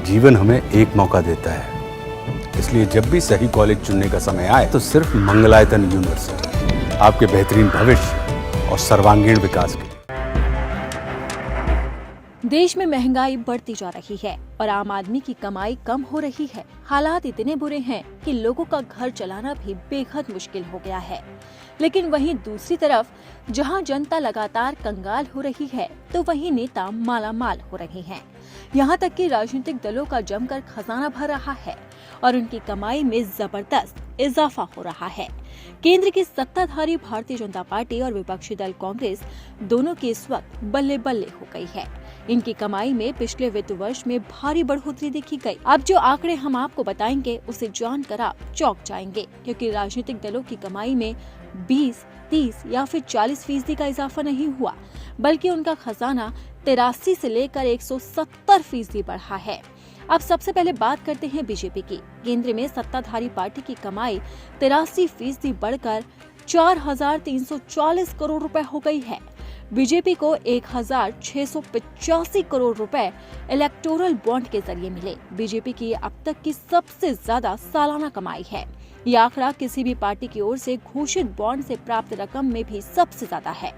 जीवन हमें एक मौका देता है, इसलिए जब भी सही कॉलेज चुनने का समय आए तो सिर्फ मंगलायतन यूनिवर्सिटी आपके बेहतरीन भविष्य और सर्वांगीण विकास के लिए। देश में महंगाई बढ़ती जा रही है और आम आदमी की कमाई कम हो रही है। हालात इतने बुरे हैं कि लोगों का घर चलाना भी बेहद मुश्किल हो गया है। लेकिन वहीं दूसरी तरफ जहां जनता लगातार कंगाल हो रही है, तो वहीं नेता मालामाल हो रहे हैं। यहां तक कि राजनीतिक दलों का जमकर खजाना भर रहा है और उनकी कमाई में जबरदस्त इजाफा हो रहा है। केंद्र की सत्ताधारी भारतीय जनता पार्टी और विपक्षी दल कांग्रेस दोनों की इस वक्त बल्ले बल्ले हो गई है। इनकी कमाई में पिछले वित्त वर्ष में भारी बढ़ोतरी देखी गई। अब जो आंकड़े हम आपको बताएंगे उसे जानकर आप चौंक जाएंगे, क्योंकि राजनीतिक दलों की कमाई में 20, 30 या फिर 40% का इजाफा नहीं हुआ, बल्कि उनका खजाना 83 से लेकर 170% बढ़ा है। अब सबसे पहले बात करते हैं बीजेपी की। केंद्र में सत्ताधारी पार्टी की कमाई 83% बढ़कर 4,340 करोड़ रुपए हो गई है। बीजेपी को 1,685 करोड़ रुपए इलेक्टोरल बॉन्ड के जरिए मिले। बीजेपी की अब तक की सबसे ज्यादा सालाना कमाई है। यह आंकड़ा किसी भी पार्टी की ओर से घोषित बॉन्ड से प्राप्त रकम में भी सबसे ज्यादा है।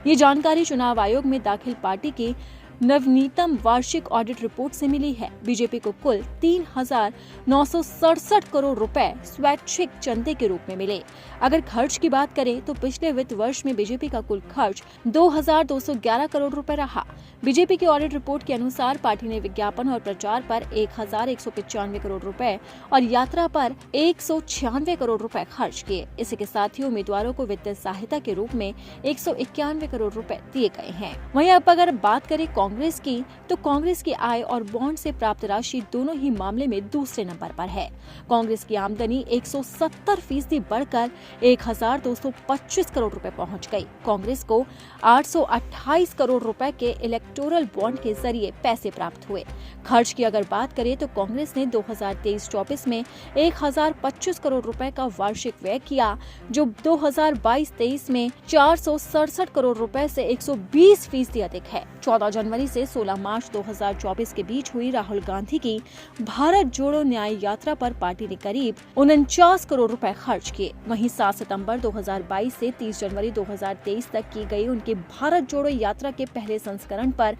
ये जानकारी चुनाव आयोग में दाखिल पार्टी की नवनीतम वार्षिक ऑडिट रिपोर्ट से मिली है। बीजेपी को कुल 3,967 करोड़ रुपए स्वैच्छिक चंदे के रूप में मिले। अगर खर्च की बात करें तो पिछले वित्त वर्ष में बीजेपी का कुल खर्च 2,211 करोड़ रुपए रहा। बीजेपी की ऑडिट रिपोर्ट के अनुसार पार्टी ने विज्ञापन और प्रचार पर 1,195 करोड़ रुपए और यात्रा पर 196 करोड़ रुपए खर्च किए। इसी के साथ ही उम्मीदवारों को वित्तीय सहायता के रूप में 191 करोड़ रुपए दिए गए हैं। वहीं अब अगर बात करें कांग्रेस की, तो कांग्रेस की आय और बॉन्ड से प्राप्त राशि दोनों ही मामले में दूसरे नंबर पर है। कांग्रेस की आमदनी 170% बढ़कर 1,225 करोड़ रुपए पहुंच गई। कांग्रेस को 828 करोड़ रुपए के इलेक्टोरल बॉन्ड के जरिए पैसे प्राप्त हुए। खर्च की अगर बात करें तो कांग्रेस ने 2023-24 में 1,025 करोड़ रुपए का वार्षिक व्यय किया, जो 2022-23 में 467 करोड़ रुपए से 120% अधिक है। 14 जनवरी से 16 मार्च 2024 के बीच हुई राहुल गांधी की भारत जोड़ो न्याय यात्रा पर पार्टी ने करीब 49 करोड़ रुपए खर्च किए। वहीं 7 सितंबर 2022 से 30 जनवरी 2023 तक की गई उनकी भारत जोड़ो यात्रा के पहले संस्करण पर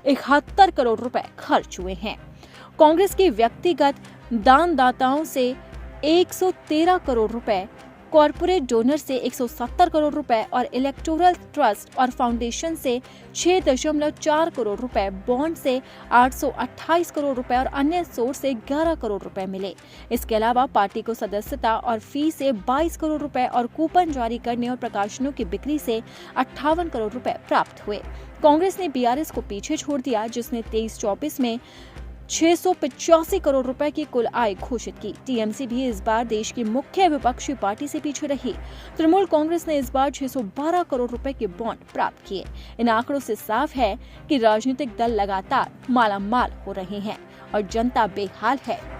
71 करोड़ रुपए खर्च हुए हैं। कांग्रेस के व्यक्तिगत दानदाताओं से 113 करोड़ रुपए, कॉर्पोरेट डोनर से 170 करोड़ रुपए और इलेक्टोरल ट्रस्ट और फाउंडेशन से 6.4 करोड़ रुपए, बॉन्ड से 828 करोड़ रुपए और अन्य सोर्स से 11 करोड़ रुपए मिले। इसके अलावा पार्टी को सदस्यता और फी से 22 करोड़ रुपए और कूपन जारी करने और प्रकाशनों की बिक्री से 58 करोड़ रुपए प्राप्त हुए। कांग्रेस ने बीआरएस को पीछे छोड़ दिया, जिसने 23-24 में 685 करोड़ रुपए की कुल आय घोषित की। टीएमसी भी इस बार देश की मुख्य विपक्षी पार्टी से पीछे रही। तृणमूल कांग्रेस ने इस बार 612 करोड़ रुपए के बॉन्ड प्राप्त किए। इन आंकड़ों से साफ है कि राजनीतिक दल लगातार मालामाल हो रहे हैं और जनता बेहाल है।